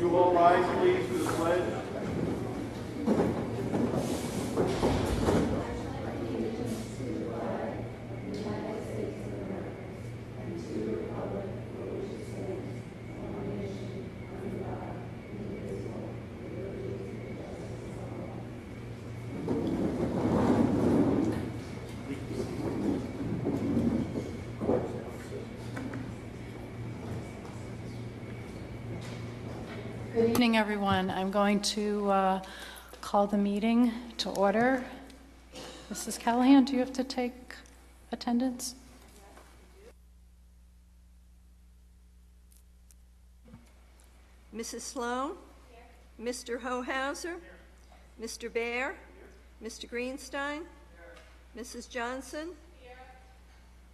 you all rise, please, for the pledge? Good evening, everyone. I'm going to call the meeting to order. Mrs. Callahan, do you have to take attendance? Mrs. Sloan? Here. Mr. Hohauser? Here. Mr. Baer? Here. Mr. Greenstein? Here. Mrs. Johnson? Here.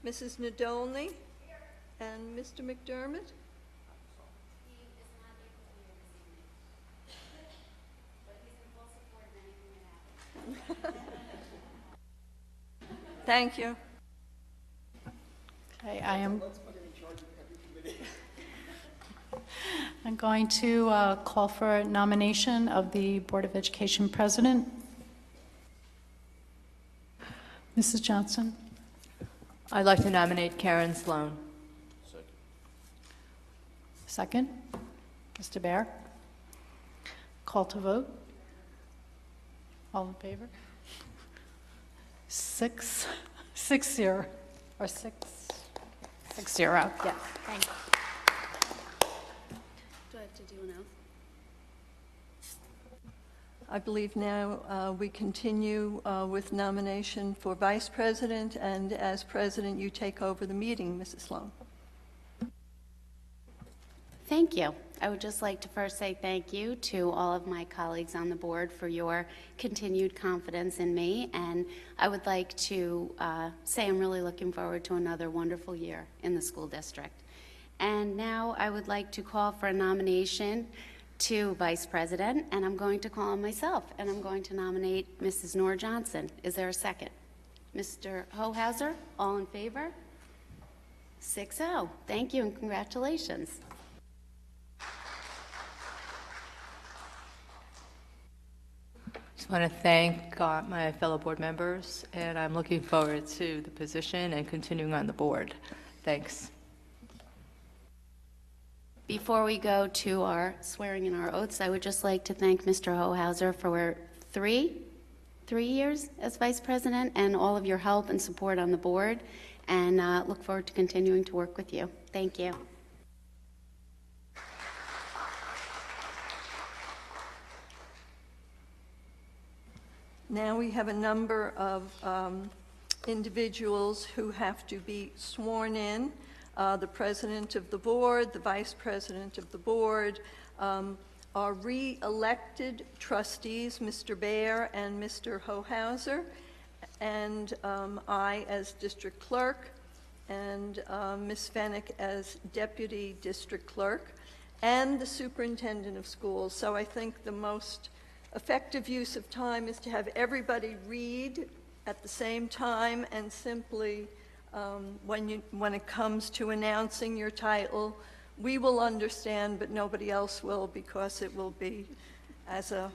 Mrs. Nadolny? Here. And Mr. McDermott? Thank you. Okay, I'm going to call for a nomination of the Board of Education President. Mrs. Johnson. I'd like to nominate Karen Sloan. Second. Mr. Baer. Call to vote. All in favor? 6-0, or 6-0. Yes, thank you. Do I have to do an oath? I believe now we continue with nomination for Vice President, and as President, you take over the meeting, Mrs. Sloan. Thank you. I would just like to first say thank you to all of my colleagues on the board for your continued confidence in me, and I would like to say I'm really looking forward to another wonderful year in the school district. And now I would like to call for a nomination to Vice President, and I'm going to call on myself, and I'm going to nominate Mrs. Nora Johnson. Is there a second? Mr. Hohauser, all in favor? 6-0. Thank you and congratulations. Just want to thank my fellow board members, and I'm looking forward to the position and continuing on the board. Thanks. Before we go to our swearing in our oaths, I would just like to thank Mr. Hohauser for three years as Vice President and all of your help and support on the board, and look forward to continuing to work with you. Thank you. Now we have a number of individuals who have to be sworn in. The President of the Board, the Vice President of the Board, our re-elected trustees, Mr. Baer and Mr. Hohauser, and I as District Clerk, and Ms. Fennick as Deputy District Clerk, and the Superintendent of Schools. So I think the most effective use of time is to have everybody read at the same time, and simply when it comes to announcing your title, we will understand, but nobody else will, because it will be as a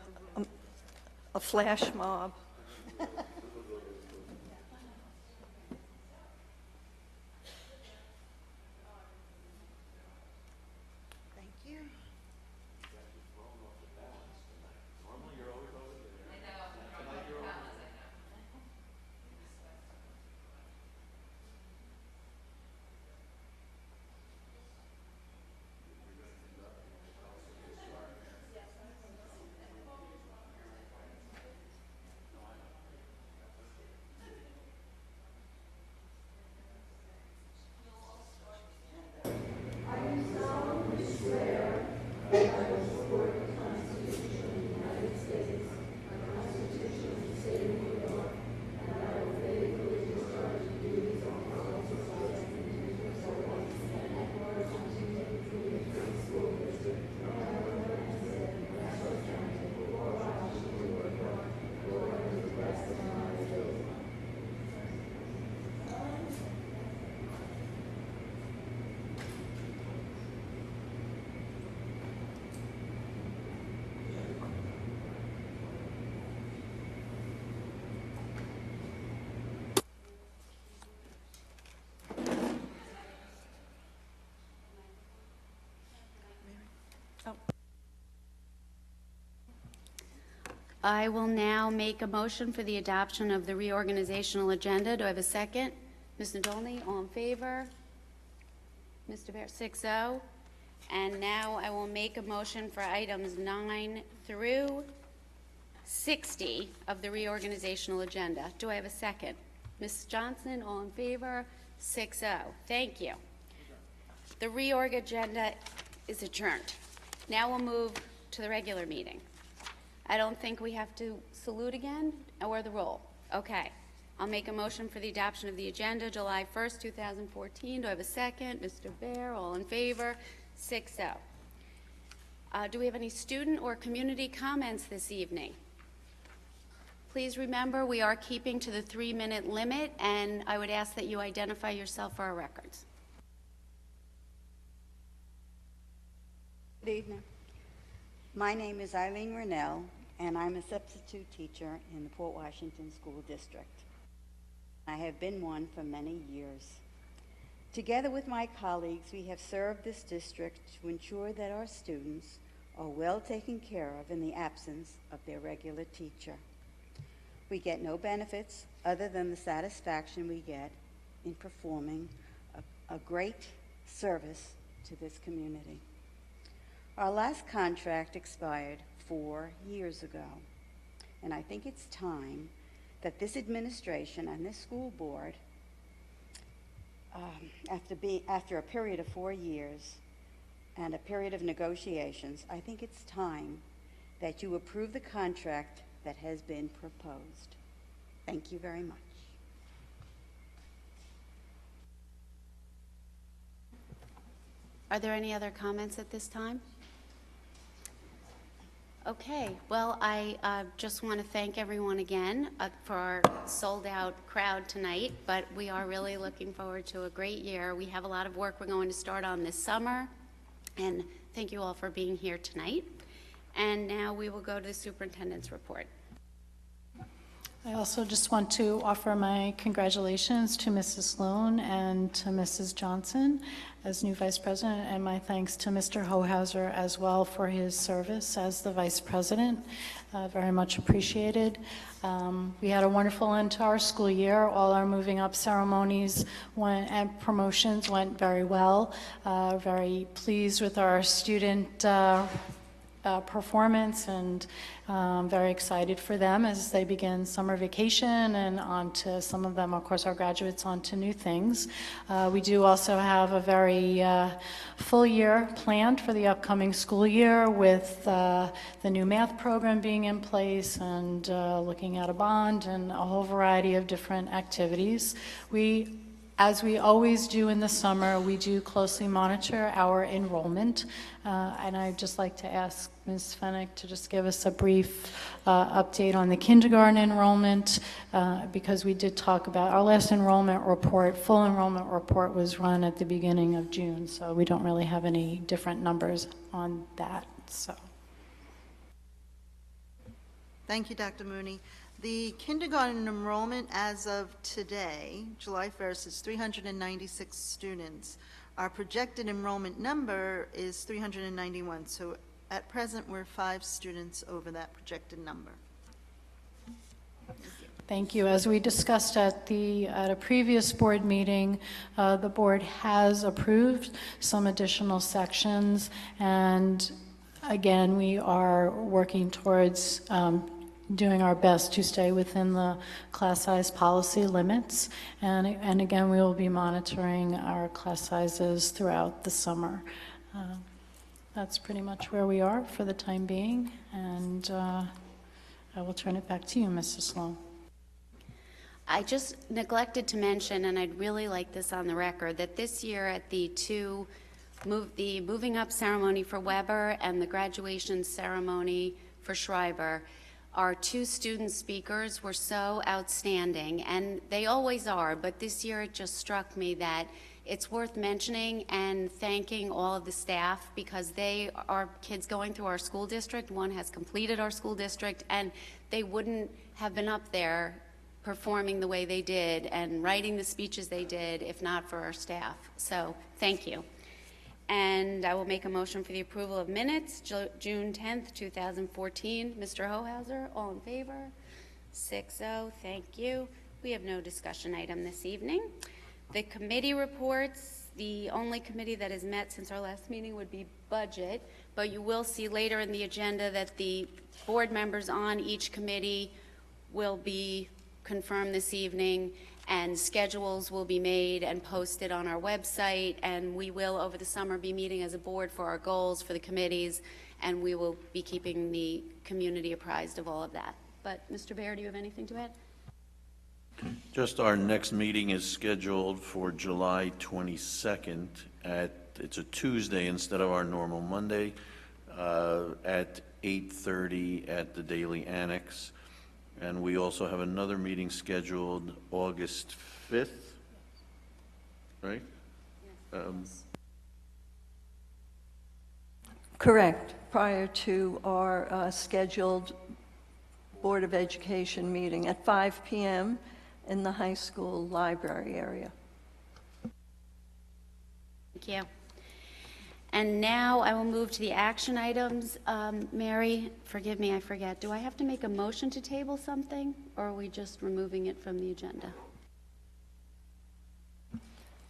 flash mob. I will now make a motion for the adoption of the reorganizational agenda. Do I have a second? Ms. Nadolny, all in favor? Mr. Bear, 6-0. And now I will make a motion for items 9 through 60 of the reorganizational agenda. Do I have a second? Ms. Johnson, all in favor? 6-0. Thank you. The reorg agenda is adjourned. Now we'll move to the regular meeting. I don't think we have to salute again, or the roll. Okay. I'll make a motion for the adoption of the agenda, July 1st, 2014. Do I have a second? Mr. Bear, all in favor? 6-0. Do we have any student or community comments this evening? Please remember, we are keeping to the 3-minute limit, and I would ask that you identify yourself for our records. Good evening. My name is Eileen Rennell, and I'm a substitute teacher in the Port Washington School District. I have been one for many years. Together with my colleagues, we have served this district to ensure that our students are well taken care of in the absence of their regular teacher. We get no benefits other than the satisfaction we get in performing a great service to this community. Our last contract expired 4 years ago, and I think it's time that this administration and this school board, after a period of 4 years and a period of negotiations, I think it's time that you approve the contract that has been proposed. Thank you very much. Are there any other comments at this time? Okay, well, I just want to thank everyone again for our sold-out crowd tonight, but we are really looking forward to a great year. We have a lot of work we're going to start on this summer, and thank you all for being here tonight. And now we will go to the superintendent's report. I also just want to offer my congratulations to Mrs. Sloan and to Mrs. Johnson as new vice president, and my thanks to Mr. Hohauser as well for his service as the vice president. Very much appreciated. We had a wonderful end to our school year. All our moving up ceremonies and promotions went very well. Very pleased with our student performance, and very excited for them as they begin summer vacation and on to some of them, of course, our graduates, on to new things. We do also have a very full year planned for the upcoming school year with the new math program being in place and looking at a bond and a whole variety of different activities. As we always do in the summer, we do closely monitor our enrollment, and I'd just like to ask Ms. Fennick to just give us a brief update on the kindergarten enrollment, because we did talk about our last enrollment report. Full enrollment report was run at the beginning of June, so we don't really have any different numbers on that. So, thank you, Dr. Mooney. The kindergarten enrollment as of today, July 1st, is 396 students. Our projected enrollment number is 391, so at present we're 5 students over that projected number. thank you. As we discussed at a previous board meeting, the board has approved some additional sections, and again, we are working towards doing our best to stay within the class size policy limits. And again, we will be monitoring our class sizes throughout the summer. That's pretty much where we are for the time being. And I will turn it back to you, Mrs. Sloan. I just neglected to mention, and I'd really like this on the record, that this year at the moving up ceremony for Weber and the graduation ceremony for Schreiber, our 2 student speakers were so outstanding, and they always are, but this year it just struck me that it's worth mentioning and thanking all of the staff, because they are kids going through our school district. One has completed our school district, and they wouldn't have been up there performing the way they did and writing the speeches they did if not for our staff. So thank you. And I will make a motion for the approval of minutes, June 10th, 2014. Mr. Hohauser, all in favor? 6-0, thank you. We have no discussion item this evening. The committee reports, the only committee that has met since our last meeting would be budget, but you will see later in the agenda that the board members on each committee will be confirmed this evening, and schedules will be made and posted on our website, and we will, over the summer, be meeting as a board for our goals for the committees, and we will be keeping the community apprised of all of that. But, Mr. Baer, do you have anything to add? Just our next meeting is scheduled for July 22nd it's a Tuesday instead of our normal Monday, at 8:30 at the Daily Annex. And we also have another meeting scheduled August 5th, right? Correct, prior to our scheduled Board of Education meeting at 5 p.m. in the high school library area. Thank you. And now I will move to the action items. Mary, forgive me, I forget. Do I have to make a motion to table something, or are we just removing it from the agenda?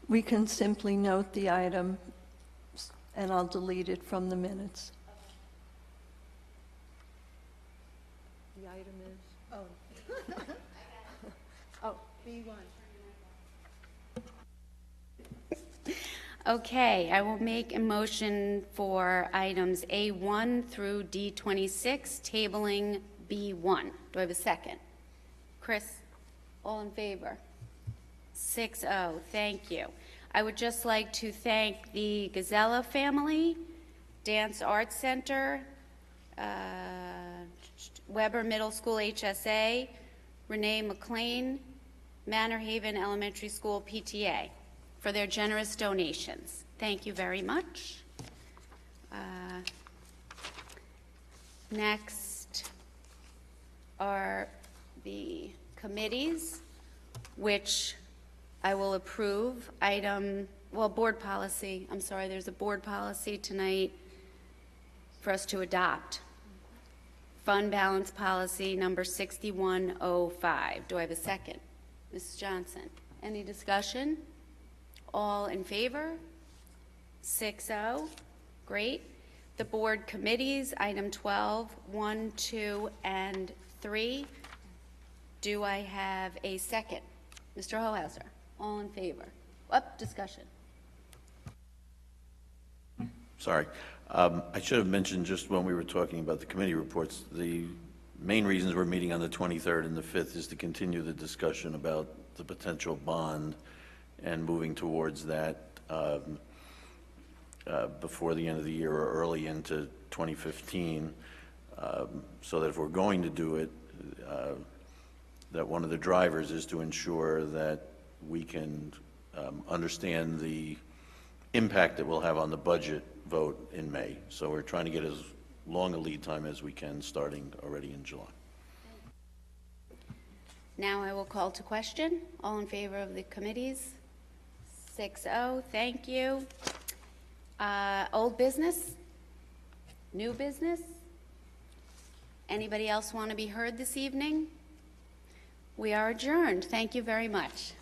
We can simply note the item, and I'll delete it from the minutes. The item is? Oh, B1. Okay, I will make a motion for items A1 through D26, tabling B1. Do I have a second? Chris, all in favor? 6-0, thank you. I would just like to thank the Gazella family, Dance Arts Center, Weber Middle School HSA, Renee McLean, Manor Haven Elementary School PTA, for their generous donations. Thank you very much. Next are the committees, which I will approve. Board policy. I'm sorry, there's a board policy tonight for us to adopt. Fund balance policy number 6105. Do I have a second? Mrs. Johnson, any discussion? All in favor? 6-0. Great. The board committees, item 12, 1, 2, and 3. Do I have a second? Mr. Hohauser, all in favor? Discussion. Sorry. I should have mentioned just when we were talking about the committee reports, the main reasons we're meeting on the 23rd and the 5th is to continue the discussion about the potential bond and moving towards that before the end of the year or early into 2015, so that if we're going to do it, that one of the drivers is to ensure that we can understand the impact it will have on the budget vote in May. So we're trying to get as long a lead time as we can, starting already in July. Now I will call to question. All in favor of the committees? 6-0, thank you. Old business? New business? Anybody else want to be heard this evening? We are adjourned. Thank you very much.